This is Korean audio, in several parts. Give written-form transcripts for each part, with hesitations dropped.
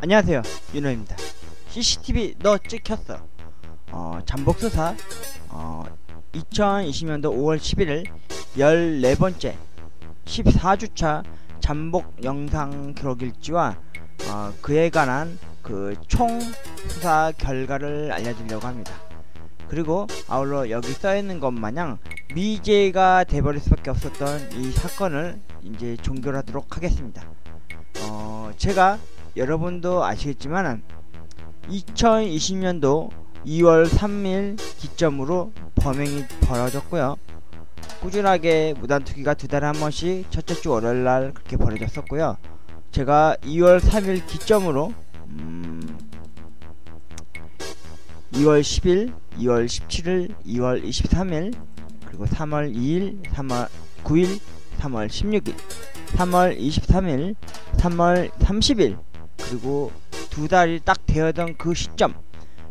안녕하세요, 윤호입니다. CCTV 너 찍혔어. 잠복수사 2020년도 5월 11일 14번째 14주차 잠복 영상 기록일지와 그에 관한 그 총 수사 결과를 알려드리려고 합니다. 그리고 아울러 여기 써있는 것 마냥 미제가 돼버릴 수밖에 없었던 이 사건을 이제 종결하도록 하겠습니다. 제가 여러분도 아시겠지만 2020년도 2월 3일 기점으로 범행이 벌어졌고요. 꾸준하게 무단투기가 2달에 한 번씩 첫째 주 월요일날 그렇게 벌어졌었고요. 제가 2월 3일 기점으로 2월 10일, 2월 17일, 2월 23일, 그리고 3월 2일, 3월 9일, 3월 16일, 3월 23일, 3월 30일, 그리고 2달이 딱 되었던 그 시점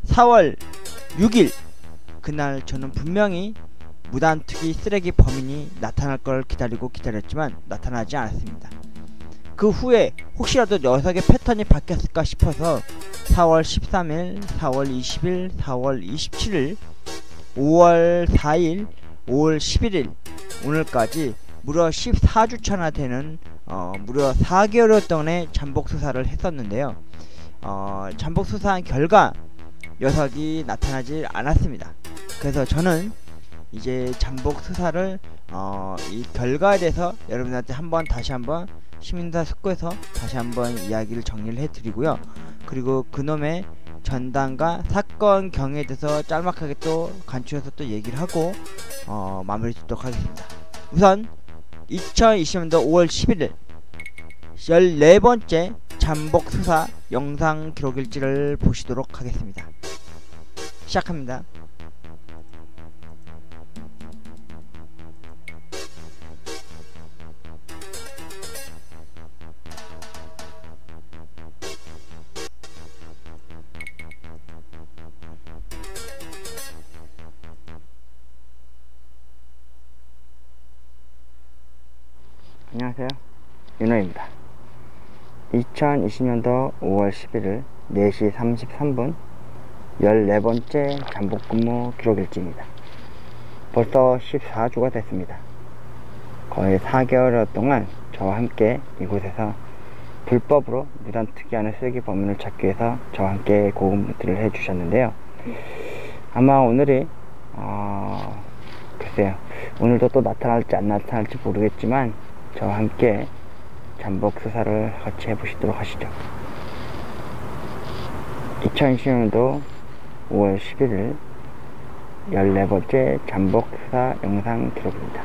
4월 6일 그날 저는 분명히 무단투기 쓰레기 범인이 나타날 걸 기다렸지만 나타나지 않았습니다. 그 후에 혹시라도 녀석의 패턴이 바뀌었을까 싶어서 4월 13일, 4월 20일, 4월 27일, 5월 4일, 5월 11일 오늘까지 무려 14주차나 되는 무려 4개월 동안의 잠복수사를 했었는데요. 잠복수사한 결과 녀석이 나타나질 않았습니다. 그래서 저는 이제 잠복수사를 이 결과에 대해서 여러분한테 다시 한번 시민사 숙고에서 다시 한번 이야기를 정리를 해드리고요. 그리고 그놈의 전단과 사건 경위에 대해서 짤막하게 또 간추려서 또 얘기를 하고 마무리 짓도록 하겠습니다. 우선 2020년도 5월 11일 14번째 잠복수사 영상 기록일지를 보시도록 하겠습니다. 시작합니다. 안녕하세요, 윤호입니다. 2020년도 5월 11일 4시 33분 14번째 잠복근무 기록일지입니다. 벌써 14주가 됐습니다. 거의 4개월 동안 저와 함께 이곳에서 불법으로 무단투기하는 쓰레기 범인을 찾기 위해서 저와 함께 고군분투를 해주셨는데요. 아마 오늘이 글쎄요, 오늘도 또 나타날지 안 나타날지 모르겠지만 저와 함께 잠복 수사를 같이 해보시도록 하시죠. 2020년도 5월 11일 14번째 잠복 수사 영상 기록입니다.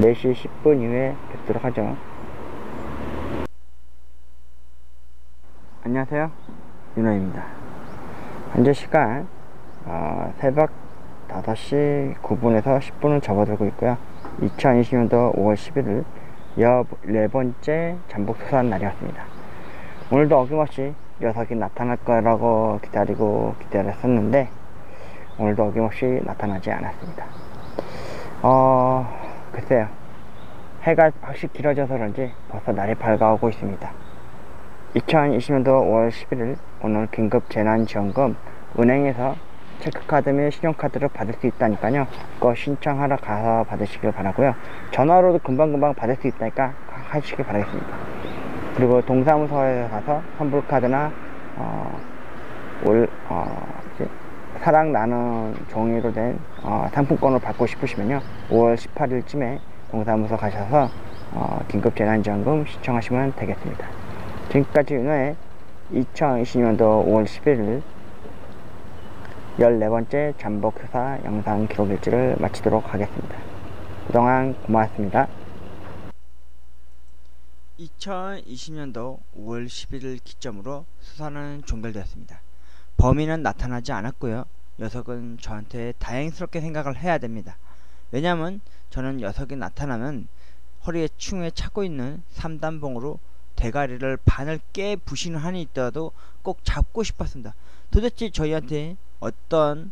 4시 10분 이후에 뵙도록 하죠. 안녕하세요, 윤호입니다. 현재 시간 새벽 5시 9분에서 10분을 접어들고 있고요. 2020년도 5월 11일 14번째 잠복 수사한 날이었습니다. 오늘도 어김없이 녀석이 나타날 거라고 기다렸었는데 오늘도 어김없이 나타나지 않았습니다. 글쎄요, 해가 확실히 길어져서 그런지 벌써 날이 밝아오고 있습니다. 2020년도 5월 11일 오늘 긴급 재난지원금 은행에서 체크카드 및 신용카드를 받을 수 있다니까요. 그거 신청하러 가서 받으시길 바라고요. 전화로도 금방금방 받을 수 있다니까 하시길 바라겠습니다. 그리고 동사무소에 가서 선불카드나 사랑 나눈 종이로 된 상품권을 받고 싶으시면요, 5월 18일쯤에 동사무소 가셔서 긴급 재난지원금 신청하시면 되겠습니다. 지금까지 윤호의 2020년도 5월 11일 14번째 잠복수사 영상 기록일지를 마치도록 하겠습니다. 그동안 고맙습니다. 2020년도 5월 11일 기점으로 수사는 종결되었습니다. 범인은 나타나지 않았고요. 녀석은 저한테 다행스럽게 생각을 해야 됩니다. 왜냐하면 저는 녀석이 나타나면 허리에 충에 차고 있는 3단봉으로 대가리를 반을 깨 부시는 한이 있더라도 꼭 잡고 싶었습니다. 도대체 저희한테 어떤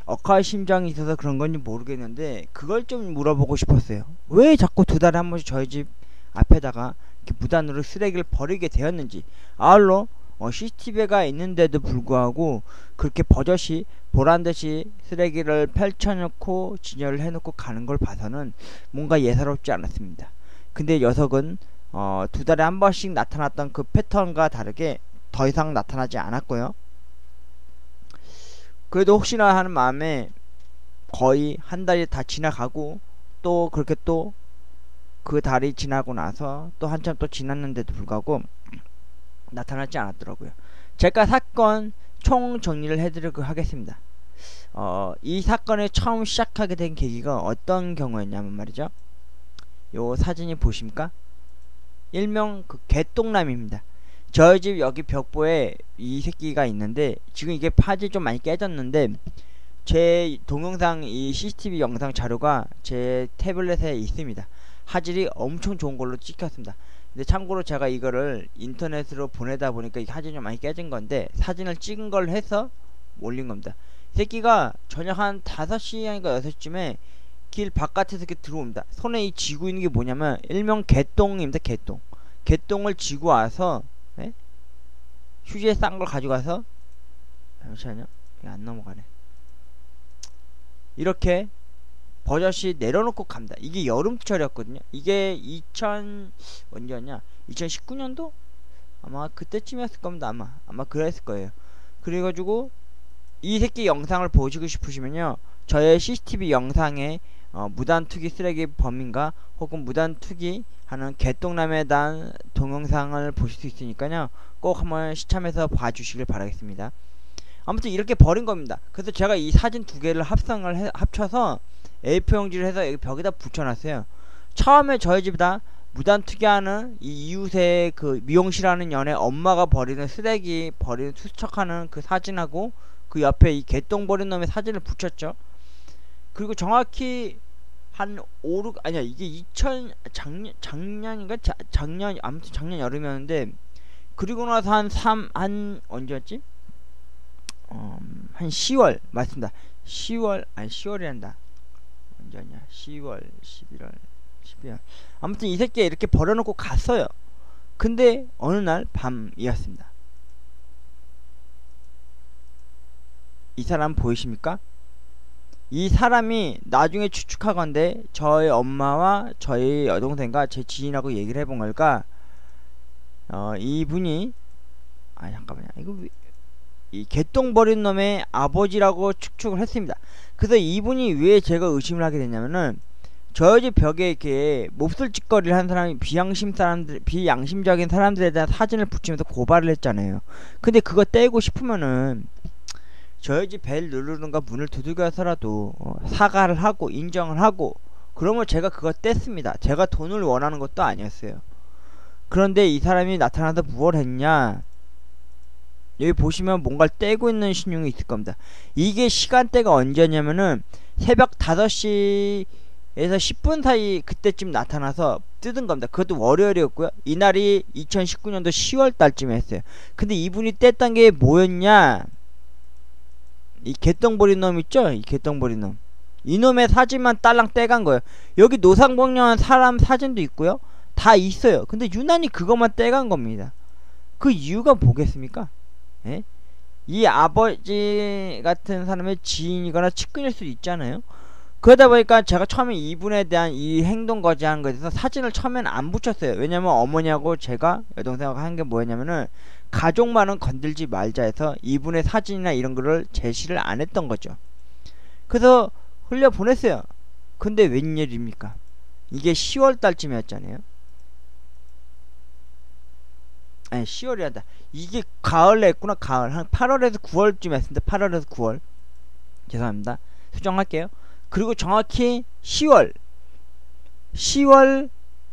억하의 심정이 있어서 그런 건지 모르겠는데 그걸 좀 물어보고 싶었어요. 왜 자꾸 2달에 한 번씩 저희 집 앞에다가 이렇게 무단으로 쓰레기를 버리게 되었는지. 아울러 CCTV가 있는데도 불구하고 그렇게 버젓이 보란듯이 쓰레기를 펼쳐놓고 진열을 해놓고 가는 걸 봐서는 뭔가 예사롭지 않았습니다. 근데 녀석은 2달에 한 번씩 나타났던 그 패턴과 다르게 더 이상 나타나지 않았고요. 그래도 혹시나 하는 마음에 거의 한 달이 다 지나가고 또 그렇게 또 그 달이 지나고 나서 또 한참 또 지났는데도 불구하고 나타나지 않았더라고요. 제가 사건 총 정리를 해드리도록 하겠습니다. 이 사건을 처음 시작하게 된 계기가 어떤 경우였냐면 말이죠. 요 사진이 보십니까? 일명 그 개똥남입니다. 저희 집 여기 벽보에 이 새끼가 있는데 지금 이게 파지 좀 많이 깨졌는데 제 동영상 이 CCTV 영상 자료가 제 태블릿에 있습니다. 화질이 엄청 좋은 걸로 찍혔습니다. 근데 참고로 제가 이거를 인터넷으로 보내다 보니까 이 사진이 좀 많이 깨진 건데 사진을 찍은 걸 해서 올린 겁니다. 이 새끼가 저녁 한 5시 아닌가 6시쯤에 길 바깥에서 이렇게 들어옵니다. 손에 이 쥐고 있는 게 뭐냐면 일명 개똥입니다. 개똥. 개똥을 쥐고 와서 휴지에 싼 걸 가져가서 잠시만요. 이게 안 넘어가네. 이렇게 버젓이 내려놓고 갑니다. 이게 여름철이었거든요. 이게 언제였냐? 2019년도? 아마 그때쯤이었을 겁니다. 아마 그랬을 거예요. 그래가지고 이 새끼 영상을 보시고 싶으시면요, 저의 CCTV 영상에 무단 투기 쓰레기 범인가 혹은 무단 투기 하는 개똥남에 대한 동영상을 보실 수 있으니까요, 꼭 한번 시참해서 봐주시길 바라겠습니다. 아무튼 이렇게 버린 겁니다. 그래서 제가 이 사진 2개를 합쳐서 A4 용지를 해서 여기 벽에다 붙여놨어요. 처음에 저희 집에다 무단 투기하는 이 이웃의 그 미용실하는 연애 엄마가 버리는 쓰레기 버리는 투척하는 그 사진하고 그 옆에 이 개똥 버린 놈의 사진을 붙였죠. 그리고 정확히 한 5, 6 아니야 이게 작년인가 아무튼 작년 여름이었는데, 그리고 나서 한 언제였지? 한 10월 맞습니다. 10월이란다. 언제냐? 10월, 11월, 12월. 아무튼 이 새끼가 이렇게 버려놓고 갔어요. 근데 어느 날 밤이었습니다. 이 사람 보이십니까? 이 사람이 나중에 추측하건대 저희 엄마와 저희 여동생과 제 지인하고 얘기를 해본 걸까, 이분이 잠깐만요. 이거 이 개똥 버린 놈의 아버지라고 추측을 했습니다. 그래서 이분이 왜 제가 의심을 하게 됐냐면은, 저희 집 벽에 이렇게 몹쓸 짓거리를 한 사람이 비양심적인 사람들에 대한 사진을 붙이면서 고발을 했잖아요. 근데 그거 떼고 싶으면은 저희 집 벨 누르는가 문을 두들겨서라도 사과를 하고 인정을 하고, 그러면 제가 그거 뗐습니다. 제가 돈을 원하는 것도 아니었어요. 그런데 이 사람이 나타나서 무엇을 했냐, 여기 보시면 뭔가를 떼고 있는 신용이 있을 겁니다. 이게 시간대가 언제냐면은 새벽 5시에서 10분 사이 그때쯤 나타나서 뜯은 겁니다. 그것도 월요일이었고요. 이날이 2019년도 10월 달쯤에 했어요. 근데 이분이 뗐던 게 뭐였냐, 이 개똥 버린 놈 있죠? 이 개똥 버린 놈, 이놈의 사진만 딸랑 떼간 거예요. 여기 노상봉령한 사람 사진도 있고요, 다 있어요. 근데 유난히 그것만 떼간 겁니다. 그 이유가 뭐겠습니까? 이 아버지 같은 사람의 지인이거나 측근일 수도 있잖아요. 그러다 보니까 제가 처음에 이분에 대한 이 행동 거지하는 것에 대해서 사진을 처음엔 안 붙였어요. 왜냐면 어머니하고 제가 여동생하고 한 게 뭐였냐면은 가족만은 건들지 말자 해서 이분의 사진이나 이런 거를 제시를 안 했던 거죠. 그래서 흘려 보냈어요. 근데 웬일입니까? 이게 10월 달쯤이었잖아요. 아니 10월이란다. 이게 가을에 했구나. 가을 한 8월에서 9월쯤 했습니다. 8월에서 9월. 죄송합니다. 수정할게요. 그리고 정확히 10월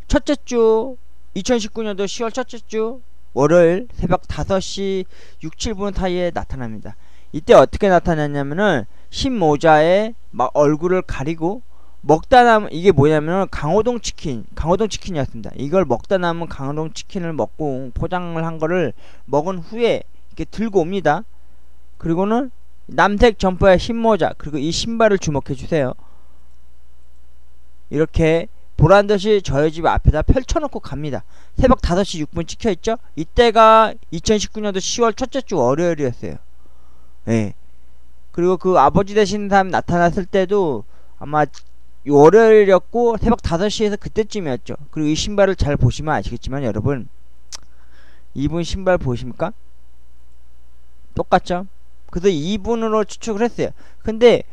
첫째 주, 2019년도 10월 첫째 주 월요일 새벽 5시 6, 7분 사이에 나타납니다. 이때 어떻게 나타났냐면은 흰 모자에 막 얼굴을 가리고 먹다 남은, 이게 뭐냐면은 강호동 치킨이었습니다. 이걸 먹다 남은 강호동 치킨을 먹고 포장을 한 거를 먹은 후에 이렇게 들고 옵니다. 그리고는 남색 점퍼에 흰 모자, 그리고 이 신발을 주목해 주세요. 이렇게 보란듯이 저희 집 앞에다 펼쳐놓고 갑니다. 새벽 5시 6분 찍혀있죠? 이때가 2019년도 10월 첫째 주 월요일이었어요. 예. 그리고 그 아버지 되시는 사람 나타났을 때도 아마 월요일이었고 새벽 5시에서 그때쯤이었죠. 그리고 이 신발을 잘 보시면 아시겠지만 여러분, 이분 신발 보십니까? 똑같죠? 그래서 이분으로 추측을 했어요. 근데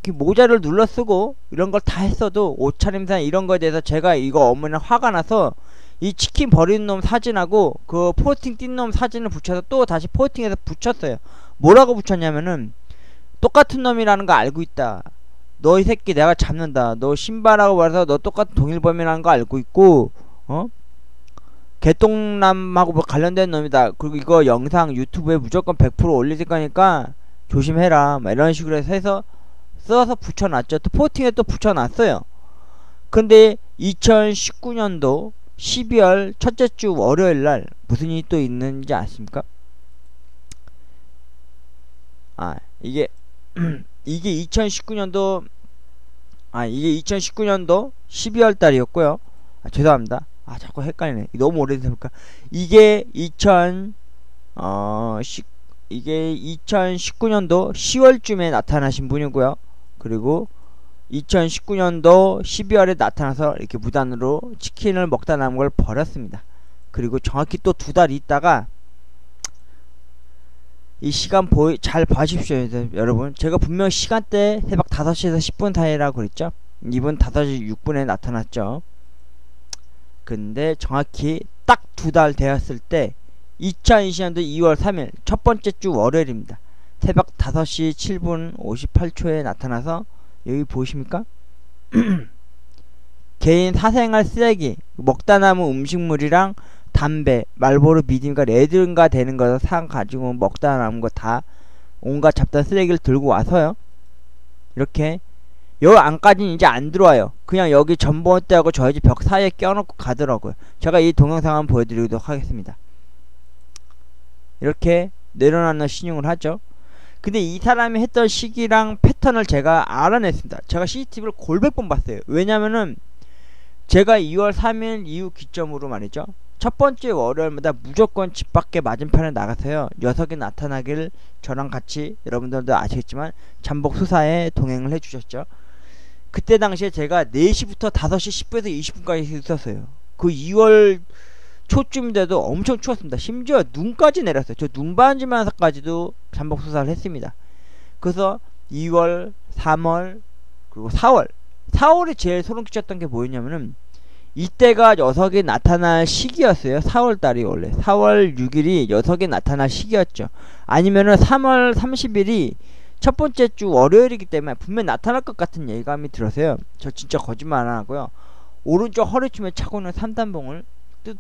모자를 눌러 쓰고 이런 걸 다 했어도 옷차림상 이런 거에 대해서 제가 이거 어머니랑 화가 나서 이 치킨 버리는 놈 사진하고 그 포스팅 띈 놈 사진을 붙여서 또 다시 포스팅해서 붙였어요. 뭐라고 붙였냐면은 똑같은 놈이라는 거 알고 있다. 너 이 새끼 내가 잡는다. 너 신발하고 말해서 너 똑같은 동일범이라는 거 알고 있고, 개똥남하고 뭐 관련된 놈이다. 그리고 이거 영상 유튜브에 무조건 100% 올릴 거니까 조심해라. 막 이런 식으로 해서 써서 붙여놨죠. 또 포팅에 또 붙여놨어요. 근데 2019년도 12월 첫째 주 월요일날 무슨 일이 또 있는지 아십니까? 이게 이게 2019년도 12월 달이었고요. 죄송합니다. 자꾸 헷갈리네. 너무 오래돼서니까. 이게 2019년도 10월쯤에 나타나신 분이고요. 그리고 2019년도 12월에 나타나서 이렇게 무단으로 치킨을 먹다 남은 걸 버렸습니다. 그리고 정확히 또 2달 있다가 이 시간 잘 봐주십시오. 여러분, 제가 분명 시간대 새벽 5시에서 10분 사이라고 그랬죠. 이분 5시 6분에 나타났죠. 근데 정확히 딱 2달 되었을 때 2020년도 2월 3일 첫 번째 주 월요일입니다. 새벽 5시 7분 58초에 나타나서 여기 보이십니까? 개인 사생활 쓰레기, 먹다 남은 음식물이랑 담배, 말보로 미딘가 레드인가 되는 거서 사 가지고 먹다 남은 거 다 온갖 잡다한 쓰레기를 들고 와서요. 이렇게 여기 안까지는 이제 안 들어와요. 그냥 여기 전봇대하고 저희 집 벽 사이에 껴놓고 가더라고요. 제가 이 동영상 한번 보여드리도록 하겠습니다. 이렇게 내려놓는 신용을 하죠. 근데 이 사람이 했던 시기랑 패턴을 제가 알아냈습니다. 제가 CCTV를 골백번 봤어요. 왜냐면은 제가 2월 3일 이후 기점으로 말이죠, 첫 번째 월요일마다 무조건 집 밖에 맞은편에 나가서요, 녀석이 나타나길 저랑 같이, 여러분들도 아시겠지만 잠복 수사에 동행을 해주셨죠. 그때 당시에 제가 4시부터 5시 10분에서 20분까지 있었어요. 그 2월 초쯤인데도 엄청 추웠습니다. 심지어 눈까지 내렸어요. 저 눈 반지면서까지도 잠복 수사를 했습니다. 그래서 2월, 3월, 그리고 4월이 제일 소름 끼쳤던 게 뭐였냐면은 이때가 녀석이 나타날 시기였어요. 4월달이 원래 4월 6일이 녀석이 나타날 시기였죠. 아니면은 3월 30일이 첫 번째 주 월요일이기 때문에 분명 나타날 것 같은 예감이 들어서요. 저 진짜 거짓말 안 하고요, 오른쪽 허리춤에 차고 있는 3단봉을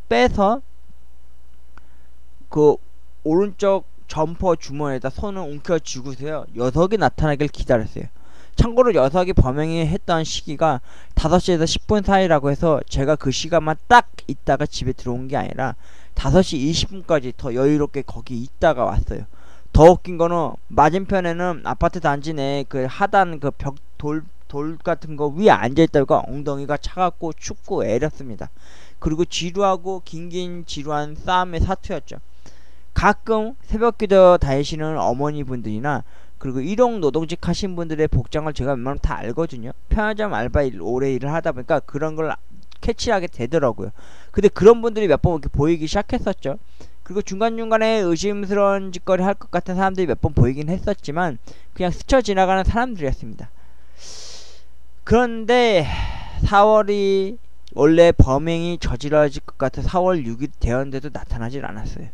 빼서 그 오른쪽 점퍼 주머니에다 손을 움켜쥐고서요, 녀석이 나타나길 기다렸어요. 참고로 녀석이 범행이 했던 시기가 5시에서 10분 사이라고 해서 제가 그 시간만 딱 있다가 집에 들어온 게 아니라 5시 20분까지 더 여유롭게 거기 있다가 왔어요. 더 웃긴 거는 맞은편에는 아파트 단지 내 그 하단 그 벽 돌 같은 거 위에 앉아있다가 엉덩이가 차갑고 춥고 애렸습니다. 그리고 지루하고 긴긴 지루한 싸움의 사투였죠. 가끔 새벽기도 다니시는 어머니분들이나 그리고 일용 노동직 하신 분들의 복장을 제가 웬만하면 다 알거든요. 편의점 알바 오래 일을 하다 보니까 그런 걸 캐치하게 되더라고요. 근데 그런 분들이 몇 번 이렇게 보이기 시작했었죠. 그리고 중간중간에 의심스러운 짓거리 할 것 같은 사람들이 몇 번 보이긴 했었지만 그냥 스쳐 지나가는 사람들이었습니다. 그런데 4월이 원래 범행이 저질러질 것 같아 4월 6일 되었는데도 나타나질 않았어요.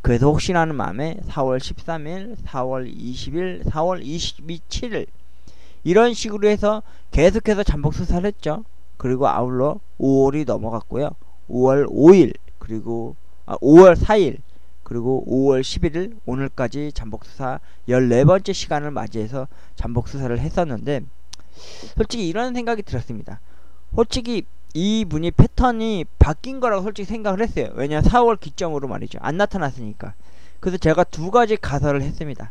그래서 혹시나 하는 마음에 4월 13일, 4월 20일, 4월 27일 이런 식으로 해서 계속해서 잠복 수사를 했죠. 그리고 아울러 5월이 넘어갔고요. 5월 5일, 그리고 5월 4일, 그리고 5월 11일 오늘까지 잠복 수사 14번째 시간을 맞이해서 잠복 수사를 했었는데, 솔직히 이런 생각이 들었습니다. 솔직히 이분이 패턴이 바뀐 거라고 솔직히 생각을 했어요. 왜냐면 4월 기점으로 말이죠, 안 나타났으니까. 그래서 제가 2가지 가설을 했습니다.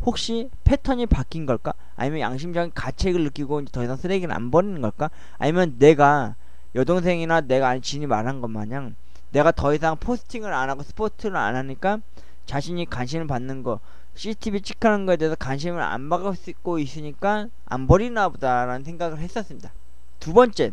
혹시 패턴이 바뀐 걸까? 아니면 양심적인 가책을 느끼고 이제 더 이상 쓰레기를 안 버리는 걸까? 아니면 내가 여동생이나 내가 아는 지인이 말한 것 마냥 내가 더 이상 포스팅을 안 하고 스포츠를 안 하니까 자신이 관심을 받는 거 CCTV 찍하는 거에 대해서 관심을 안 받고 있으니까 안 버리나 보다라는 생각을 했었습니다. 두 번째,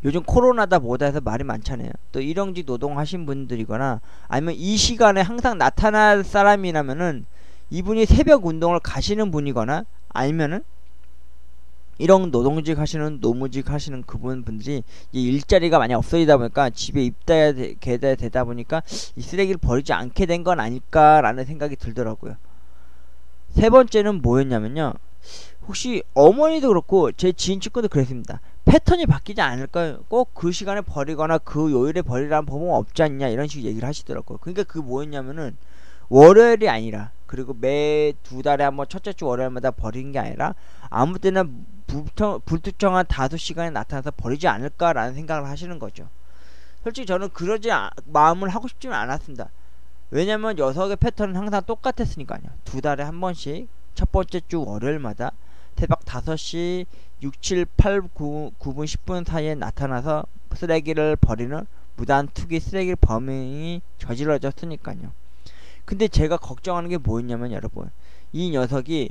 요즘 코로나다 뭐다 해서 말이 많잖아요. 또 일용직 노동하신 분들이거나 아니면 이 시간에 항상 나타날 사람이라면은 이분이 새벽 운동을 가시는 분이거나 아니면은 이런 노동직 하시는 노무직 하시는 그분들이 일자리가 많이 없어지다 보니까 집에 입대해야 되다 보니까 이 쓰레기를 버리지 않게 된 건 아닐까라는 생각이 들더라고요. 세 번째는 뭐였냐면요, 혹시 어머니도 그렇고 제 지인 친구도 그랬습니다. 패턴이 바뀌지 않을까요? 꼭 그 시간에 버리거나 그 요일에 버리라는 법은 없지 않냐 이런 식으로 얘기를 하시더라고요. 그러니까 그 뭐였냐면은 월요일이 아니라, 그리고 매 두 달에 한번 첫째 주 월요일마다 버리는 게 아니라 아무 때나 불특정한 5시간에 나타나서 버리지 않을까라는 생각을 하시는 거죠. 솔직히 저는 그러지 마음을 하고 싶지는 않았습니다. 왜냐면 녀석의 패턴은 항상 똑같았으니까요. 두 달에 한 번씩 첫 번째 주 월요일마다 새벽 5시 6, 7, 8, 9분 10분 사이에 나타나서 쓰레기를 버리는 무단 투기 쓰레기 범행이 저질러졌으니까요. 근데 제가 걱정하는 게 뭐였냐면, 여러분, 이 녀석이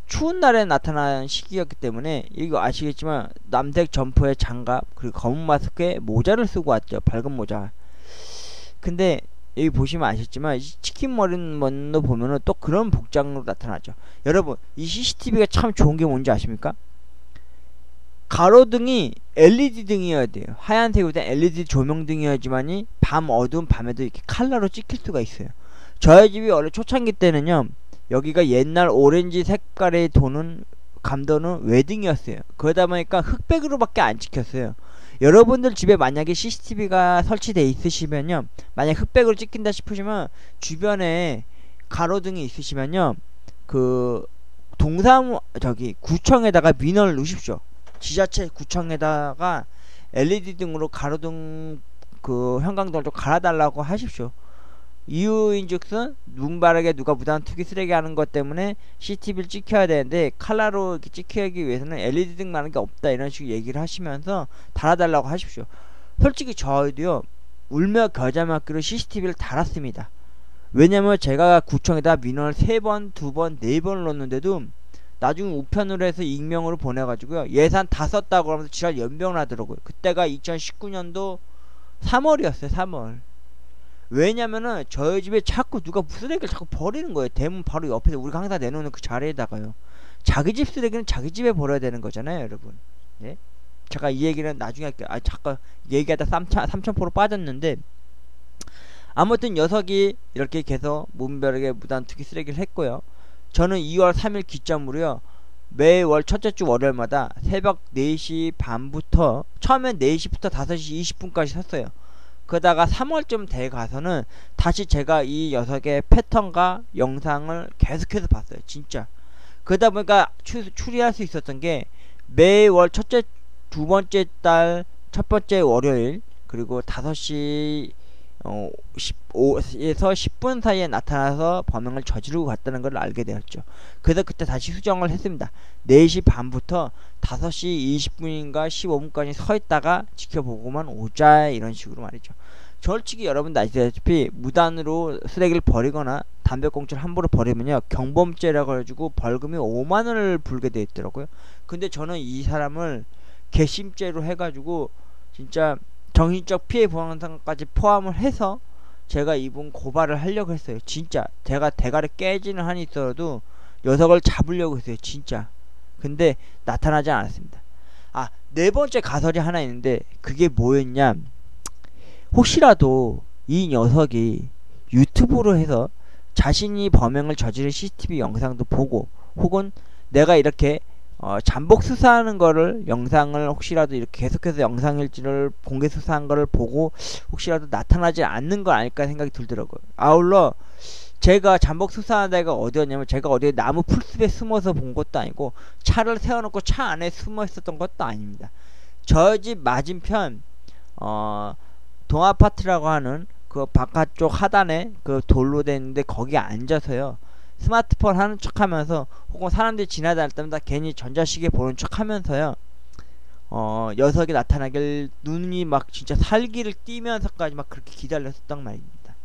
추운 날에 나타난 시기였기 때문에, 이거 아시겠지만 남색 점퍼에 장갑 그리고 검은 마스크에 모자를 쓰고 왔죠. 밝은 모자. 근데 여기 보시면 아시겠지만 치킨 머리만도 보면은 또 그런 복장으로 나타나죠. 여러분, 이 CCTV가 참 좋은 게 뭔지 아십니까? 가로등이 LED 등이어야 돼요. 하얀색으로 된 LED 조명등이어야지만이 밤 어두운 밤에도 이렇게 컬러로 찍힐 수가 있어요. 저희 집이 원래 초창기 때는요, 여기가 옛날 오렌지 색깔의 도는 감도는 외등이었어요. 그러다 보니까 흑백으로밖에 안 찍혔어요. 여러분들 집에 만약에 CCTV가 설치되어 있으시면요, 만약 흑백으로 찍힌다 싶으시면 주변에 가로등이 있으시면요, 그 구청에다가 민원을 넣으십시오. 지자체 구청에다가 LED 등으로 가로등 그 형광등을 좀 갈아달라고 하십시오. 이유인즉슨 눈바르게 누가 무단 투기 쓰레기 하는 것 때문에 CCTV를 찍혀야 되는데 칼라로 이렇게 찍히기 위해서는 LED 등 많은 게 없다 이런 식으로 얘기를 하시면서 달아달라고 하십시오. 솔직히 저희도요, 울며 겨자 먹기로 CCTV를 달았습니다. 왜냐면 제가 구청에다 민원을 3번, 2번, 4번을 넣었는데도 나중에 우편으로 해서 익명으로 보내가지고요, 예산 다 썼다고 하면서 지랄 연병을 하더라고요. 그때가 2019년도 3월이었어요. 3월. 왜냐면은 저희 집에 자꾸 누가 쓰레기를 자꾸 버리는 거예요. 대문 바로 옆에서 우리가 항상 내놓는 그 자리에다가요. 자기 집 쓰레기는 자기 집에 버려야 되는 거잖아요, 여러분. 예? 잠깐 이 얘기는 나중에 할게요. 잠깐 얘기하다 3,000% 빠졌는데, 아무튼 녀석이 이렇게 계속 무분별하게 무단 투기 쓰레기를 했고요. 저는 2월 3일 기점으로요, 매월 첫째 주 월요일마다 새벽 4시 반부터, 처음엔 4시부터 5시 20분까지 샀어요. 그러다가 3월쯤 돼 가서는 다시 제가 이 녀석의 패턴과 영상을 계속해서 봤어요. 진짜. 그러다 보니까 추리할 수 있었던 게, 매월 두 번째 달 첫 번째 월요일 그리고 5시 15에서 10분 사이에 나타나서 범행을 저지르고 갔다는 걸 알게 되었죠. 그래서 그때 다시 수정을 했습니다. 4시 반부터 5시 20분인가 15분까지 서 있다가 지켜보고만 오자 이런 식으로 말이죠. 솔직히 여러분도 아시다시피 무단으로 쓰레기를 버리거나 담배꽁초를 함부로 버리면요, 경범죄라고 해가지고 벌금이 5만원을 불게 돼 있더라고요. 근데 저는 이 사람을 괘씸죄로 해가지고 진짜 정신적 피해 보상까지 포함을 해서 제가 이분 고발을 하려고 했어요. 진짜 제가 대가리 깨지는 한이 있어도 녀석을 잡으려고 했어요. 진짜. 근데 나타나지 않았습니다. 네 번째 가설이 하나 있는데, 그게 뭐였냐, 혹시라도 이 녀석이 유튜브로 해서 자신이 범행을 저지른 CCTV 영상도 보고, 혹은 내가 이렇게 잠복 수사하는 거를, 영상을 혹시라도 이렇게 계속해서 영상일지를 공개 수사한 거를 보고 혹시라도 나타나지 않는 거 아닐까 생각이 들더라고요. 아울러 제가 잠복 수사한 데가 어디였냐면, 제가 어디 나무 풀숲에 숨어서 본 것도 아니고 차를 세워놓고 차 안에 숨어 있었던 것도 아닙니다. 저희 집 맞은편 동아파트라고 하는 그 바깥쪽 하단에 그 돌로 돼 있는데 거기에 앉아서요, 스마트폰 하는 척하면서 혹은 사람들이 지나다닐 때마다 괜히 전자시계 보는 척하면서요. 녀석이 나타나길 눈이 막 진짜 살기를 띠면서까지 막 그렇게 기다렸었단 말입니다.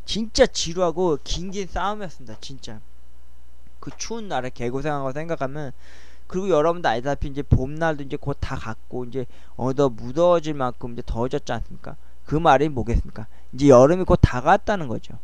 진짜 지루하고 긴 싸움이었습니다. 진짜 그 추운 날에 개고생한 거 생각하면. 그리고 여러분도 알다시피 이제 봄날도 이제 곧 다 갔고 이제 어느덧 무더워질 만큼 이제 더워졌지 않습니까? 그 말이 뭐겠습니까? 이제 여름이 곧 다가왔다는 거죠.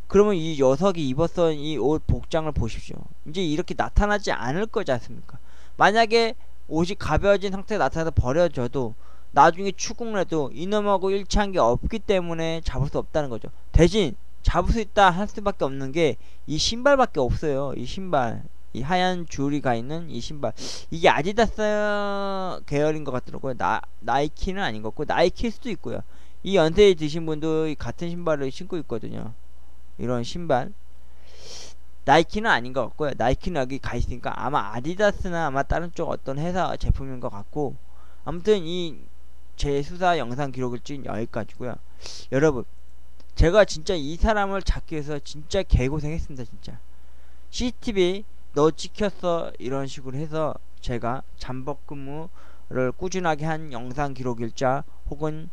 그러면 이 녀석이 입었던 이 옷 복장을 보십시오. 이제 이렇게 나타나지 않을 거지 않습니까? 만약에 옷이 가벼워진 상태에 나타나서 버려져도 나중에 추궁을 해도 이놈하고 일치한 게 없기 때문에 잡을 수 없다는 거죠. 대신 잡을 수 있다 할 수밖에 없는 게 이 신발밖에 없어요. 이 신발, 이 하얀 줄이 가 있는 이 신발, 이게 아디다스 계열인 것 같더라고요. 나이키는 아닌 것 같고, 나이키일 수도 있고요. 이 연세에 드신 분도 같은 신발을 신고 있거든요. 이런 신발 나이키는 아닌 것 같고요. 나이키는 여기 가 있으니까 아마 아디다스나 아마 다른 쪽 어떤 회사 제품인 것 같고, 아무튼 이 제 수사 영상 기록을 찍은 여기까지고요. 여러분, 제가 진짜 이 사람을 잡기 위해서 진짜 개고생했습니다. 진짜 CCTV 너 찍혔어 이런 식으로 해서 제가 잠복근무를 꾸준하게 한 영상 기록일자 혹은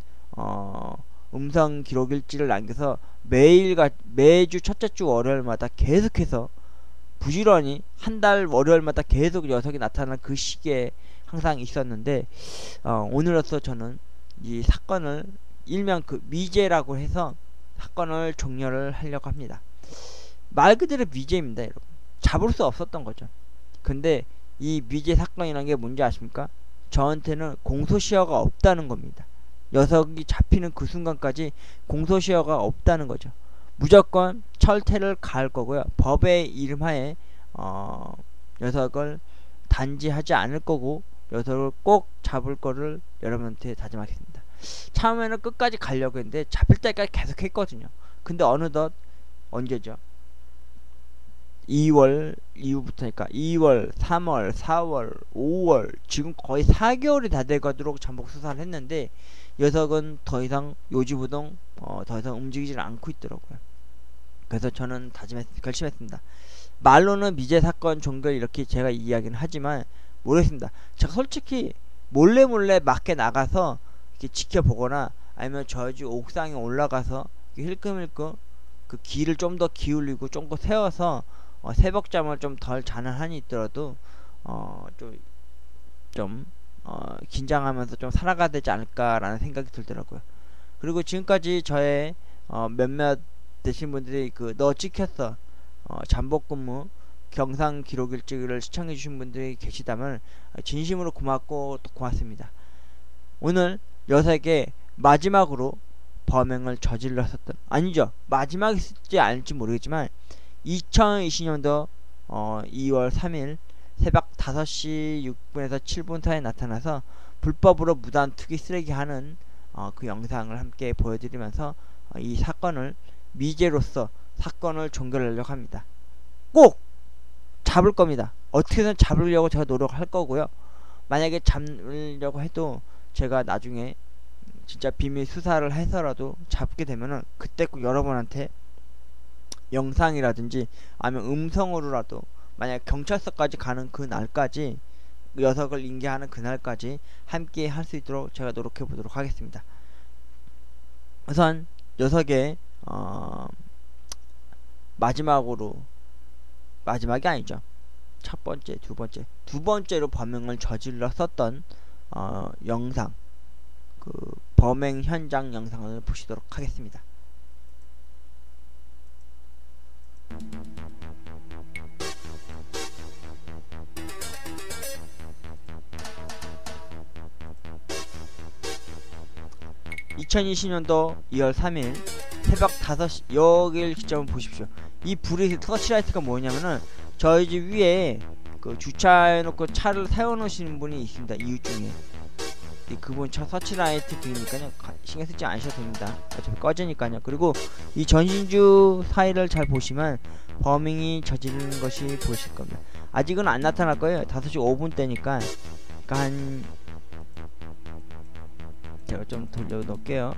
음성 기록일지를 남겨서 매주 첫째 주 월요일마다 계속해서 부지런히 한 달 월요일마다 계속 녀석이 나타나는 그 시기에 항상 있었는데, 오늘로써 저는 이 사건을 일명 그 미제라고 해서 사건을 종료를 하려고 합니다. 말 그대로 미제입니다. 여러분, 잡을 수 없었던 거죠. 근데 이 미제 사건이라는 게 뭔지 아십니까? 저한테는 공소시효가 없다는 겁니다. 녀석이 잡히는 그 순간까지 공소시효가 없다는 거죠. 무조건 철퇴를 가할 거고요. 법의 이름하에 녀석을 단지하지 않을 거고, 녀석을 꼭 잡을 거를 여러분한테 다짐하겠습니다. 처음에는 끝까지 가려고 했는데 잡힐 때까지 계속 했거든요. 근데 어느덧 언제죠? 2월 이후부터니까 2월, 3월, 4월, 5월, 지금 거의 4개월이 다 돼가도록 잠복 수사를 했는데 녀석은 더 이상 요지부동 더 이상 움직이질 않고 있더라고요. 그래서 저는 결심했습니다. 말로는 미제 사건 종결 이렇게 제가 이야기는 하지만 모르겠습니다. 제가 솔직히 몰래 밖에 나가서 이렇게 지켜보거나 아니면 저희 집 옥상에 올라가서 힐끔힐끔 그 귀를 좀 더 기울이고 좀 더 세워서 새벽잠을 좀 덜 자는 한이 있더라도 긴장하면서 좀 살아가야 되지 않을까라는 생각이 들더라고요. 그리고 지금까지 저의 몇몇 되신 분들이 그 너 찍혔어 잠복근무 경상 기록일지를 시청해주신 분들이 계시다면 진심으로 고맙고 또 고맙습니다. 오늘 녀석에게 마지막으로 범행을 저질렀었던, 아니죠, 마지막일지 아닐지 모르겠지만 2020년도 2월 3일 새벽 5시 6분에서 7분 사이에 나타나서 불법으로 무단 투기 쓰레기 하는 그 영상을 함께 보여드리면서 이 사건을 미제로서 사건을 종결하려고 합니다. 꼭 잡을 겁니다. 어떻게든 잡으려고 제가 노력할 거고요. 만약에 잡으려고 해도 제가 나중에 진짜 비밀 수사를 해서라도 잡게 되면은 그때 꼭 여러분한테 영상이라든지 아니면 음성으로라도, 만약 경찰서까지 가는 그 날까지, 녀석을 인계하는 그날까지 함께 할 수 있도록 제가 노력해 보도록 하겠습니다. 우선 녀석의 마지막이 아니죠. 첫 번째, 두 번째로 범행을 저질렀었던 영상, 그 범행 현장 영상을 보시도록 하겠습니다. (2020년도 2월 3일) 새벽 5시 여길 기점을 보십시오. 이 불의 서치라이트가 뭐냐면은 저희 집 위에 그 주차해놓고 차를 세워놓으시는 분이 있습니다. 이웃 중에. 그분 차 서치라이트 등이니까요, 신경 쓰지 않으셔도 됩니다. 어차피 꺼지니까요. 그리고 이 전신주 사이를 잘 보시면 범행이 저지르는 것이 보이실 겁니다. 아직은 안 나타날 거예요. 5시 5분 때니까. 그러니까 한, 제가 좀 돌려놓을게요.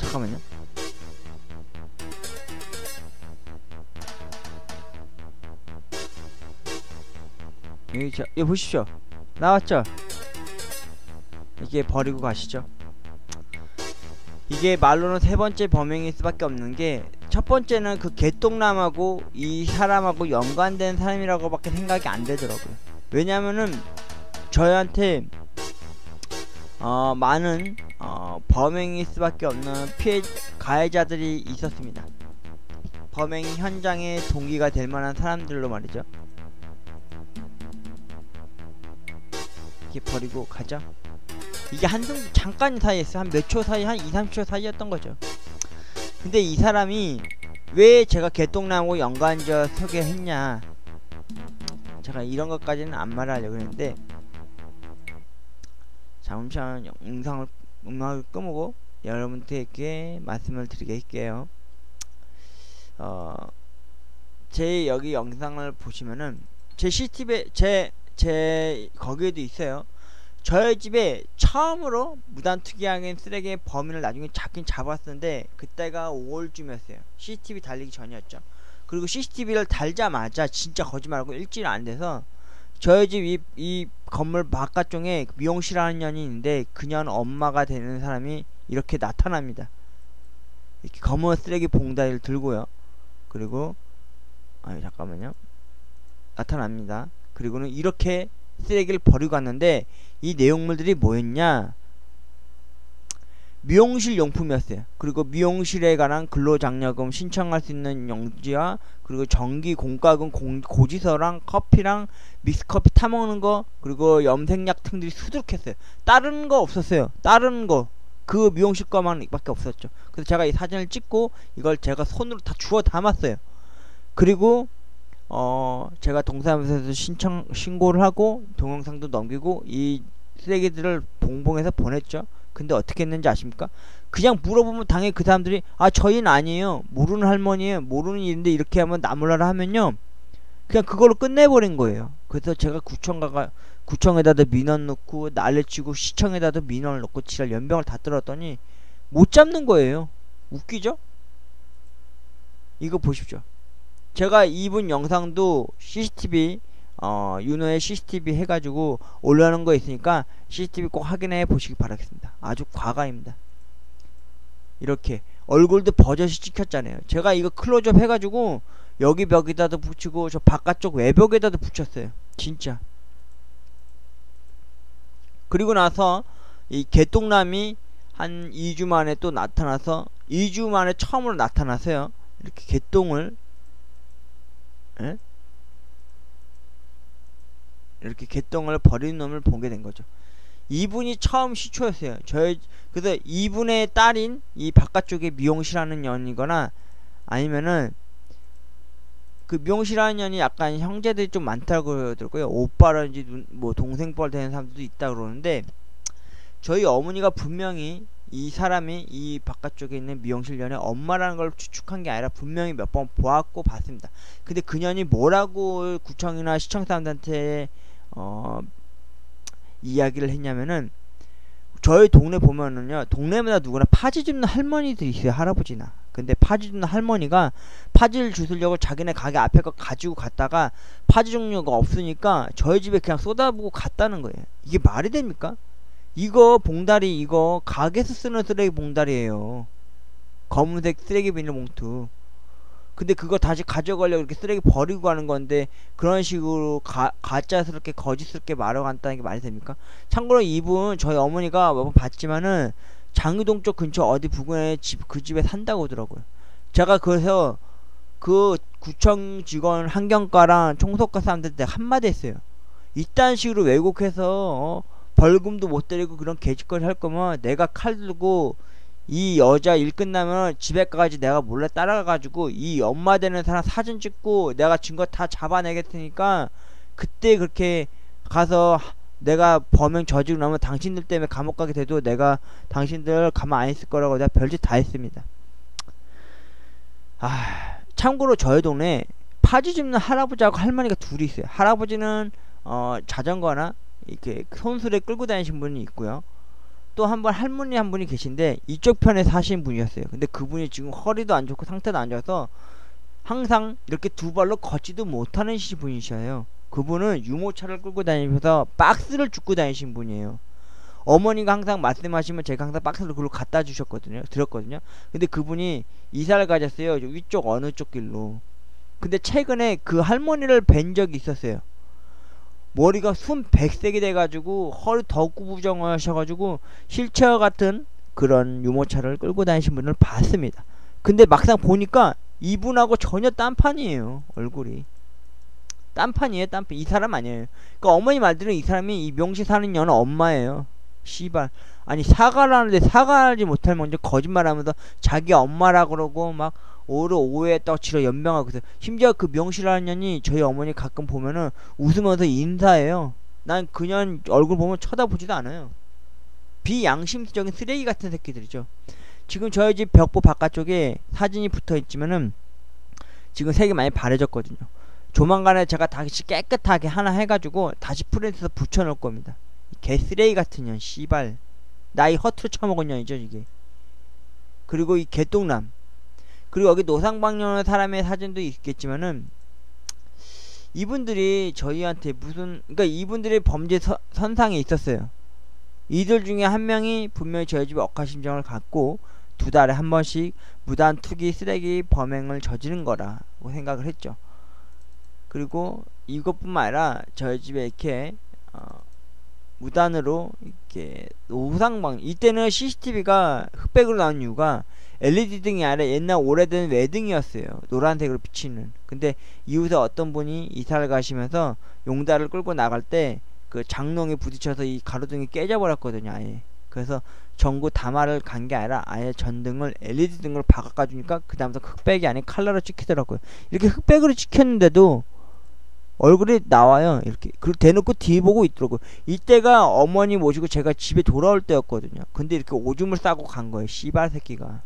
잠깐만요. 여기 보십시오. 나왔죠? 이게 버리고 가시죠. 이게 말로는 세 번째 범행일 수밖에 없는 게, 첫 번째는 그 개똥남하고 이 사람하고 연관된 사람이라고 밖에 생각이 안 되더라고요. 왜냐면은 저희한테 많은 범행일 수밖에 없는 가해자들이 있었습니다. 범행 현장의 동기가 될 만한 사람들로 말이죠. 이렇게 버리고 가죠. 이게 잠깐 사이였어요. 한 몇 초 사이, 한 2-30초 사이였던 거죠. 근데 이 사람이 왜 제가 개똥나무고 연관지어 소개했냐, 제가 이런 것까지는 안 말하려고 했는데, 잠시만 음악을 끄고 여러분들에게 말씀을 드리게 할게요. 제 여기 영상을 보시면은 제 CCTV 제 거기에도 있어요. 저희 집에 처음으로 무단투기한 쓰레기의 범인을 나중에 잡긴 잡았었는데, 그때가 5월쯤이었어요. CCTV 달리기 전이었죠. 그리고 CCTV를 달자마자, 진짜 거짓말하고 일주일 안 돼서 저희 집 이 건물 바깥쪽에 미용실하는 년이 있는데, 그년 엄마가 되는 사람이 이렇게 나타납니다. 이렇게 검은 쓰레기 봉다리를 들고요. 그리고 잠깐만요. 나타납니다. 그리고는 이렇게 쓰레기를 버리고 갔는데, 이 내용물들이 뭐였냐, 미용실 용품이었어요. 그리고 미용실에 관한 근로장려금 신청할 수 있는 용지와, 그리고 전기 공과금 고지서랑 커피랑 믹스커피 타먹는 거, 그리고 염색약 등들이 수두룩했어요. 다른 거 없었어요. 다른 거 그 미용실 거만 밖에 없었죠. 그래서 제가 이 사진을 찍고 이걸 제가 손으로 다 주워 담았어요. 그리고 제가 동사무소에서 신고를 하고 동영상도 넘기고 이 쓰레기들을 봉봉해서 보냈죠. 근데 어떻게 했는지 아십니까? 그냥 물어보면 당연히 그 사람들이 저희는 아니에요, 모르는 할머니에요, 모르는 일인데 이렇게 하면 나몰라라 하면요, 그냥 그걸로 끝내버린 거예요. 그래서 제가 구청에다도 민원 넣고 난리치고 시청에다도 민원을 넣고 지랄 연병을 다 들었더니 못 잡는 거예요. 웃기죠? 이거 보십시오. 제가 이분 영상도 CCTV 윤호의 CCTV 해가지고 올라오는 거 있으니까 CCTV 꼭 확인해 보시기 바라겠습니다. 아주 과감입니다. 이렇게 얼굴도 버젓이 찍혔잖아요. 제가 이거 클로즈업 해가지고 여기 벽에다도 붙이고 저 바깥쪽 외벽에다도 붙였어요. 진짜. 그리고 나서 이 개똥남이 한 2주 만에 또 나타나서, 2주 만에 처음으로 나타나서요, 이렇게 개똥을 이렇게 개똥을 버리는 놈을 보게 된 거죠. 이분이 처음 시초였어요. 그래서 이분의 딸인 이 바깥쪽에 미용실 하는 년이거나, 아니면은 그 미용실 하는 년이 약간 형제들이 좀 많다고 그러더라고요. 오빠라든지 뭐 동생뻘 되는 사람들도 있다 그러는데, 저희 어머니가 분명히 이 사람이 이 바깥쪽에 있는 미용실 년의 엄마라는 걸 추측한 게 아니라 분명히 몇 번 보았고 봤습니다. 근데 그 년이 뭐라고 구청이나 시청 사람들한테 이야기를 했냐면은, 저희 동네 보면은요, 동네마다 누구나 파지 줍는 할머니들이 있어요. 할아버지나. 근데 파지 줍는 할머니가 파지를 주스려고 자기네 가게 앞에 거 가지고 갔다가 파지 종류가 없으니까 저희 집에 그냥 쏟아부고 갔다는 거예요. 이게 말이 됩니까? 이거 봉다리, 이거 가게에서 쓰는 쓰레기 봉다리예요. 검은색 쓰레기 비닐봉투. 근데 그거 다시 가져가려고 이렇게 쓰레기 버리고 가는 건데, 그런 식으로 가짜스럽게 거짓스럽게 말하간다는 게 말이 됩니까? 참고로 이분 저희 어머니가 몇 번 봤지만은 장유동 쪽 근처 어디 부근에 그 집에 산다고 하더라고요. 제가 그래서 그 구청 직원 환경과랑 청소과 사람들한테 한마디 했어요. 이딴 식으로 왜곡해서 벌금도 못 때리고 그런 개짓거리 할 거면 내가 칼 들고 이 여자 일 끝나면 집에 가가지 내가 몰래 따라가가지고 이 엄마 되는 사람 사진 찍고 내가 증거 다 잡아내겠으니까, 그때 그렇게 가서 내가 범행 저지르고 나면 당신들 때문에 감옥 가게 돼도 내가 당신들 가만 안 있을 거라고 내가 별짓 다 했습니다. 참고로 저희 동네 파지 줍는 할아버지하고 할머니가 둘이 있어요. 할아버지는 자전거나 이렇게 손수레 끌고 다니신 분이 있고요. 또 한 번 할머니 한 분이 계신데 이쪽 편에 사신 분이었어요. 근데 그분이 지금 허리도 안 좋고 상태도 안 좋아서 항상 이렇게 두 발로 걷지도 못하는 분이셔요. 그분은 유모차를 끌고 다니면서 박스를 줍고 다니신 분이에요. 어머니가 항상 말씀하시면 제가 항상 박스를 그걸로 갖다 주셨거든요. 들었거든요. 근데 그분이 이사를 가셨어요. 위쪽 어느 쪽 길로. 근데 최근에 그 할머니를 뵌 적이 있었어요. 머리가 순백색이 돼가지고 허리 더 구부정하셔가지고 휠체어 같은 그런 유모차를 끌고 다니신 분을 봤습니다. 근데 막상 보니까 이분하고 전혀 딴판이에요. 얼굴이 딴판이에요. 딴판. 이 사람 아니에요. 그러니까 어머니 말들은 이 사람이 이 명시 사는 여는 엄마예요. 씨발. 아니 사과를 하는데 사과하지 못할 먼저 거짓말하면서 자기 엄마라 그러고 막 오를 오해했다고 지러 연명하고 있어요. 심지어 그 명시라는 년이 저희 어머니 가끔 보면은 웃으면서 인사해요. 난 그년 얼굴 보면 쳐다보지도 않아요. 비양심적인 쓰레기 같은 새끼들이죠. 지금 저희 집 벽보 바깥쪽에 사진이 붙어있지만은 지금 색이 많이 바래졌거든요. 조만간에 제가 다시 깨끗하게 하나 해가지고 다시 프린트해서 붙여놓을 겁니다. 개쓰레기 같은 년 씨발 나이 허투루 처먹은 년이죠 이게. 그리고 이 개똥남. 그리고 여기 노상방뇨 사람의 사진도 있겠지만은 이분들이 저희한테 무슨 그러니까 이분들의 범죄 선상에 있었어요. 이들 중에 한 명이 분명히 저희 집에 억하심정을 갖고 두 달에 한 번씩 무단 투기 쓰레기 범행을 저지른 거라고 생각을 했죠. 그리고 이것뿐만 아니라 저희 집에 이렇게 무단으로 이렇게 노상방 이때는 CCTV가 흑백으로 나온 이유가 LED 등이 아니라 옛날 오래된 외등이었어요. 노란색으로 비치는. 근데 이웃에 어떤 분이 이사를 가시면서 용달을 끌고 나갈 때 그 장롱에 부딪혀서 이 가로등이 깨져버렸거든요. 아예. 그래서 전구 다마를 간 게 아니라 아예 전등을 LED 등으로 바꿔주니까 그 다음부터 흑백이 아닌 컬러로 찍히더라고요. 이렇게 흑백으로 찍혔는데도 얼굴이 나와요. 이렇게. 그리고 대놓고 뒤 보고 있더라고요. 이때가 어머니 모시고 제가 집에 돌아올 때였거든요. 근데 이렇게 오줌을 싸고 간 거예요. 씨발 새끼가.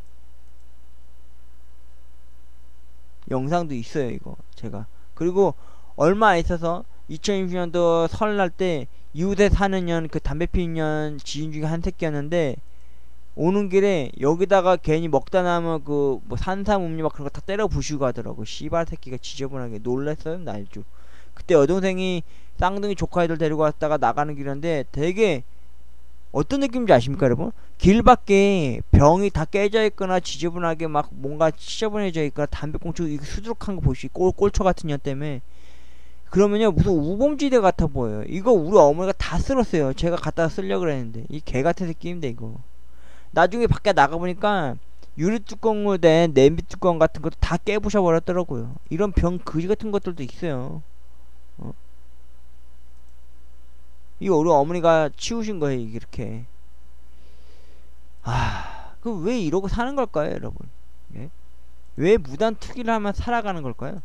영상도 있어요 이거 제가. 그리고 얼마 안 있어서 2020년도 설날 때 이웃에 사는 년 그 담배 피는 년 지인 중에 한 새끼였는데 오는 길에 여기다가 괜히 먹다 남은 그 뭐 산삼 음료 막 그런 거 다 때려 부시고 가더라고. 씨발 새끼가 지저분하게. 놀랬어요 날주. 그때 여동생이 쌍둥이 조카 애들 데리고 왔다가 나가는 길인데 되게 어떤 느낌인지 아십니까 여러분? 길밖에 병이 다 깨져 있거나 지저분하게 막 뭔가 지저분해져 있거나 담배꽁초 수두룩한 거 보시고 꼴초 같은 년 때문에 그러면요 무슨 우범지대 같아 보여요. 이거 우리 어머니가 다 쓸었어요. 제가 갖다 쓰려고 그랬는데 이 개같은 새끼인데 이거. 나중에 밖에 나가보니까 유리뚜껑으로 된 냄비 뚜껑 같은 것도 다 깨부셔 버렸더라고요. 이런 병 거지 같은 것들도 있어요. 이거 우리 어머니가 치우신 거예요 이렇게. 그 왜 이러고 사는 걸까요 여러분? 예? 왜 무단 투기를 하면 살아가는 걸까요?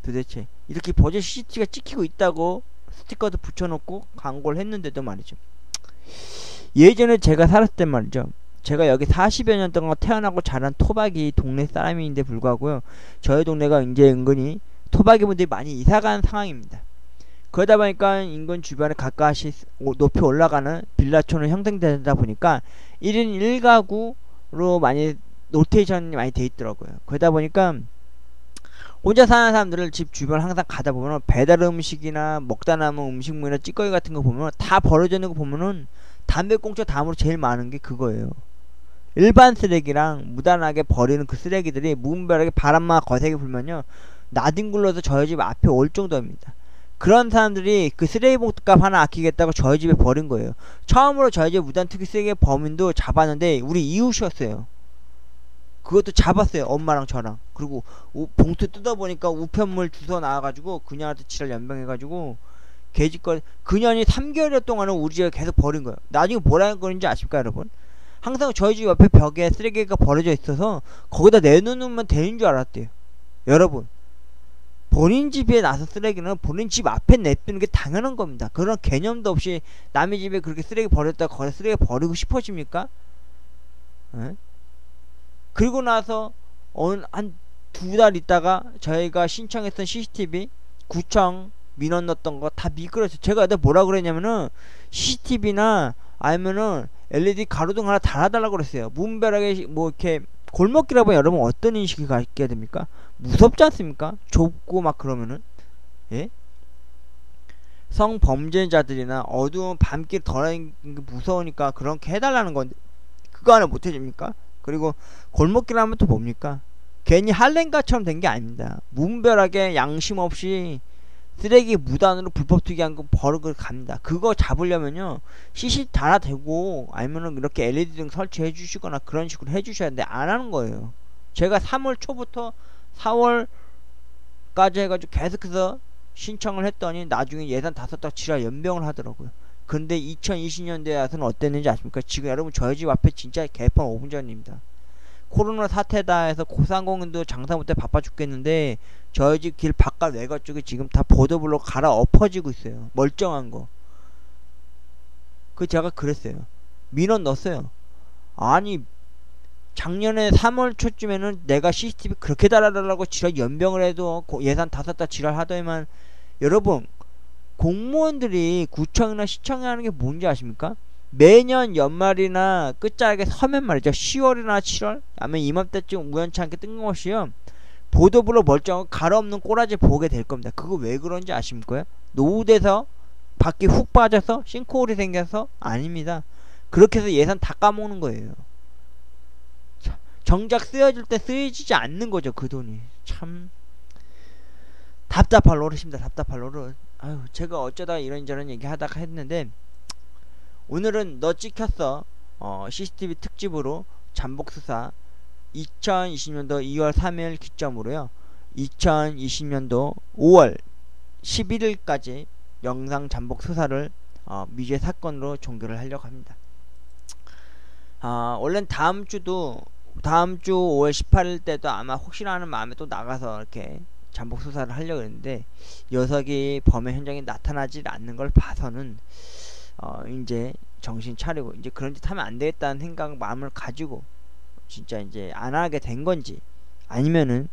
도대체 이렇게 버젓 CCTV가 찍히고 있다고 스티커도 붙여놓고 광고를 했는데도 말이죠. 예전에 제가 살았을 때 말이죠. 제가 여기 40여 년 동안 태어나고 자란 토박이 동네 사람인데 불구하고요. 저희 동네가 이제 은근히 토박이 분들이 많이 이사간 상황입니다. 그러다 보니까 인근 주변에 가까이 높이 올라가는 빌라촌을 형성되다 보니까 1인 1가구로 많이 로테이션이 많이 돼 있더라고요. 그러다 보니까 혼자 사는 사람들을 집 주변 항상 가다 보면 배달 음식이나 먹다 남은 음식물이나 찌꺼기 같은 거 보면 다 버려져 있는 거 보면은 담배꽁초 다음으로 제일 많은 게 그거예요. 일반 쓰레기랑 무단하게 버리는 그 쓰레기들이 무분별하게 바람만 거세게 불면요 나뒹굴러서 저희 집 앞에 올 정도입니다. 그런 사람들이 그 쓰레기 봉투값 하나 아끼겠다고 저희 집에 버린 거예요. 처음으로 저희 집 무단투기 쓰레기 범인도 잡았는데 우리 이웃이었어요. 그것도 잡았어요. 엄마랑 저랑. 그리고 봉투 뜯어보니까 우편물 주워 나와가지고 그녀한테 지랄 연병해가지고 개짓거리. 그년이 3개월 동안은 우리 집에 계속 버린 거예요. 나중에 뭐라는 거는지 아십니까 여러분? 항상 저희 집 옆에 벽에 쓰레기가 버려져 있어서 거기다 내놓으면 되는 줄 알았대요. 여러분, 본인 집에 나서 쓰레기는 본인 집 앞에 냅두는 게 당연한 겁니다. 그런 개념도 없이 남의 집에 그렇게 쓰레기 버렸다가 거기다 쓰레기 버리고 싶어집니까? 에? 그리고 나서 한 2달 있다가 저희가 신청했던 CCTV 구청 민원 넣었던 거 다 미끄러졌어요. 제가 그때 뭐라 그랬냐면은 CCTV나 아니면은 LED 가로등 하나 달아달라고 그랬어요. 무분별하게 뭐 이렇게 골목길이라 보면 여러분 어떤 인식이 갖게 됩니까? 무섭지 않습니까? 좁고 막 그러면은. 예? 성범죄자들이나 어두운 밤길 돌아다니는 게 무서우니까 그렇게 해달라는 건데 그거 하나 못 해줍니까? 그리고 골목길 하면 또 뭡니까? 괜히 할렘가처럼 된 게 아닙니다. 무분별하게 양심 없이 쓰레기 무단으로 불법 투기한 거 버릇을 갑니다. 그거 잡으려면요 CC 달아대고 아니면은 이렇게 LED 등 설치해 주시거나 그런 식으로 해 주셔야 되는데 안 하는 거예요. 제가 3월 초부터 4월까지 해가지고 계속해서 신청을 했더니 나중에 예산 다 썼다고 지랄 연병을 하더라고요. 근데 2020년대에 와서는 어땠는지 아십니까? 지금 여러분 저희 집 앞에 진짜 개판 5분 전입니다. 코로나 사태다 해서 고상공인도 장사 못해 바빠 죽겠는데 저희 집 길 바깥 외곽 쪽에 지금 다 보도블록 갈아 엎어지고 있어요. 멀쩡한 거. 그 제가 그랬어요. 민원 넣었어요. 아니 작년에 3월 초쯤에는 내가 CCTV 그렇게 달아달라고 지랄 연병을 해도 예산 다 썼다 지랄 하더니만 여러분 공무원들이 구청이나 시청에 하는 게 뭔지 아십니까? 매년 연말이나 끝자락에 서면 말이죠. 10월이나 7월 아니면 이맘때쯤 우연치 않게 뜬금없이요 보도블록 멀쩡하고 가로없는 꼬라지 보게 될 겁니다. 그거 왜 그런지 아십니까? 노후돼서 밖에 훅 빠져서 싱크홀이 생겨서? 아닙니다. 그렇게 해서 예산 다 까먹는 거예요. 정작 쓰여질 때 쓰여지지 않는 거죠. 그 돈이 참 답답할 노릇입니다. 답답할 노릇. 아유 제가 어쩌다 이런저런 얘기 하다가 했는데 오늘은 너 찍혔어 CCTV 특집으로 잠복수사 2020년도 2월 3일 기점으로요 2020년도 5월 11일까지 영상 잠복수사를 미제 사건으로 종결을 하려고 합니다. 원래는 다음주 5월 18일 때도 아마 혹시나 하는 마음에 또 나가서 이렇게 잠복수사를 하려고 했는데 녀석이 범행 현장에 나타나지 않는 걸 봐서는 이제 정신 차리고 이제 그런 짓 하면 안 되겠다는 생각 마음을 가지고 진짜 이제 안 하게 된 건지 아니면은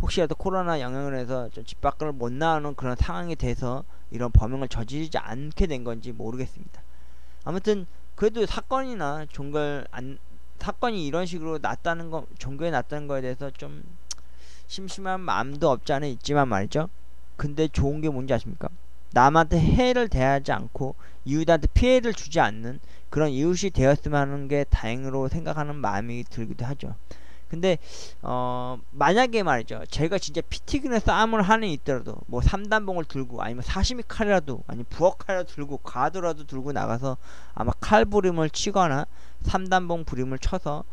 혹시라도 코로나 영향을 해서 좀 집 밖을 못 나오는 그런 상황이 돼서 이런 범행을 저지르지 않게 된 건지 모르겠습니다. 아무튼 그래도 사건이나 사건이 이런 식으로 났다는 거 종교에 났다는 거에 대해서 좀 심심한 마음도 없지 않아 있지만 말이죠. 근데 좋은 게 뭔지 아십니까? 남한테 해를 대하지 않고 이웃한테 피해를 주지 않는 그런 이웃이 되었으면 하는 게 다행으로 생각하는 마음이 들기도 하죠. 근데 만약에 말이죠 제가 진짜 피 튀기는 싸움을 하는 있더라도 뭐 3단봉을 들고 아니면 사시미 칼이라도 아니면 부엌 칼이라도 들고 가도라도 들고 나가서 아마 칼부림을 치거나 3단봉 부림을 쳐서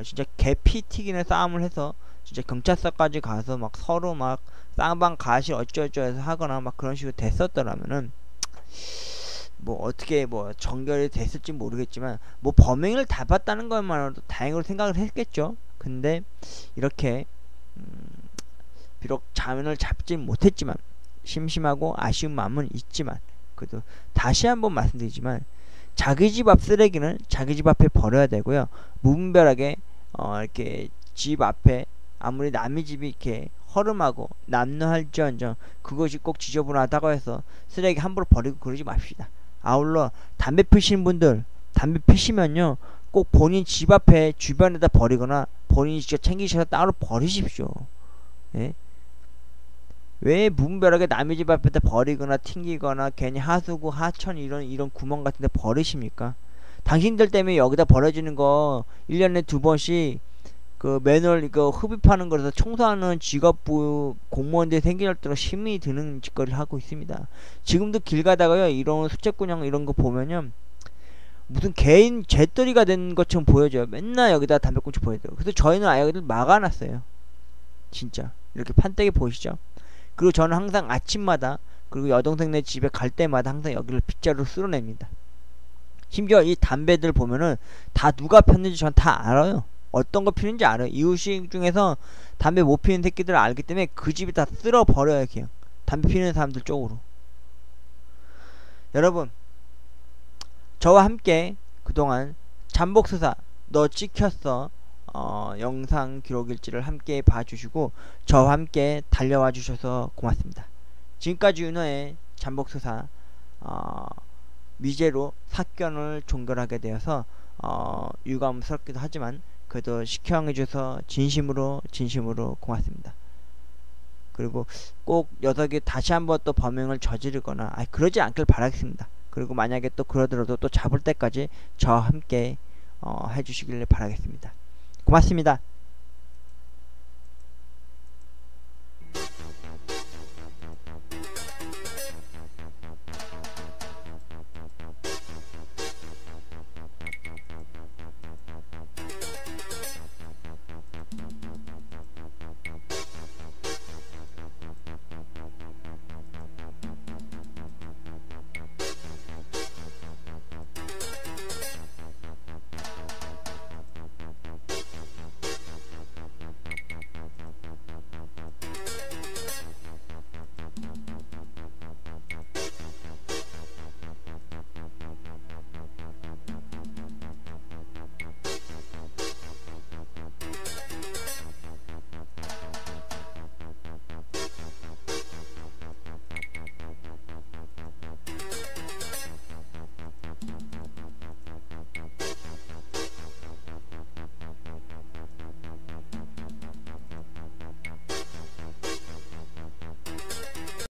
진짜 개 피 튀기는 싸움을 해서 진짜 경찰서까지 가서 막 서로 막 쌍방 가시 어쩌저쩌해서 하거나 막 그런 식으로 됐었더라면은 뭐 어떻게 뭐 정결이 됐을지 모르겠지만 뭐 범행을 다 봤다는 것만으로도 다행으로 생각을 했겠죠. 근데 이렇게 비록 자면을 잡진 못했지만 심심하고 아쉬운 마음은 있지만 그래도 다시 한번 말씀드리지만 자기 집 앞 쓰레기는 자기 집 앞에 버려야 되고요. 무분별하게 이렇게 집 앞에 아무리 남의 집이 이렇게 허름하고 남루할지언정 그것이 꼭 지저분하다고 해서 쓰레기 함부로 버리고 그러지 맙시다. 아울러 담배 피시는 분들 담배 피시면요 꼭 본인 집 앞에 주변에다 버리거나 본인이 직접 챙기셔서 따로 버리십시오. 예? 왜 무분별하게 남의 집 앞에다 버리거나 튕기거나 괜히 하수구 하천 이런 구멍 같은 데 버리십니까? 당신들 때문에 여기다 버려지는 거 1년에 2번씩 그 매널 이거 흡입하는 거라서 청소하는 직업부 공무원들이 생길 때로 힘이 드는 짓거리를 하고 있습니다. 지금도 길 가다가요 이런 수채꾼형 이런 거 보면요 무슨 개인 잿더리가 된 것처럼 보여져요. 맨날 여기다 담배꽁초 보여줘요. 그래서 저희는 아예 여기를 막아놨어요. 진짜 이렇게 판때기 보이시죠? 그리고 저는 항상 아침마다 그리고 여동생네 집에 갈 때마다 항상 여기를 빗자루로 쓸어냅니다. 심지어 이 담배들 보면은 다 누가 폈는지 전 다 알아요. 어떤 거 피는지 알아요. 이웃이 중에서 담배 못 피는 새끼들 알기 때문에 그 집에 다 쓸어 버려요. 그냥 담배 피는 사람들 쪽으로. 여러분 저와 함께 그동안 잠복수사 너 찍혔어 영상 기록일지를 함께 봐주시고 저와 함께 달려와 주셔서 고맙습니다. 지금까지 윤호의 잠복수사 미제로 사건을 종결하게 되어서 유감스럽기도 하지만 그래도 식혀해 주셔서 진심으로 고맙습니다. 그리고 꼭 녀석이 다시 한번 또 범행을 저지르거나 그러지 않길 바라겠습니다. 그리고 만약에 또 그러더라도 또 잡을 때까지 저와 함께 해주시길 바라겠습니다. 고맙습니다.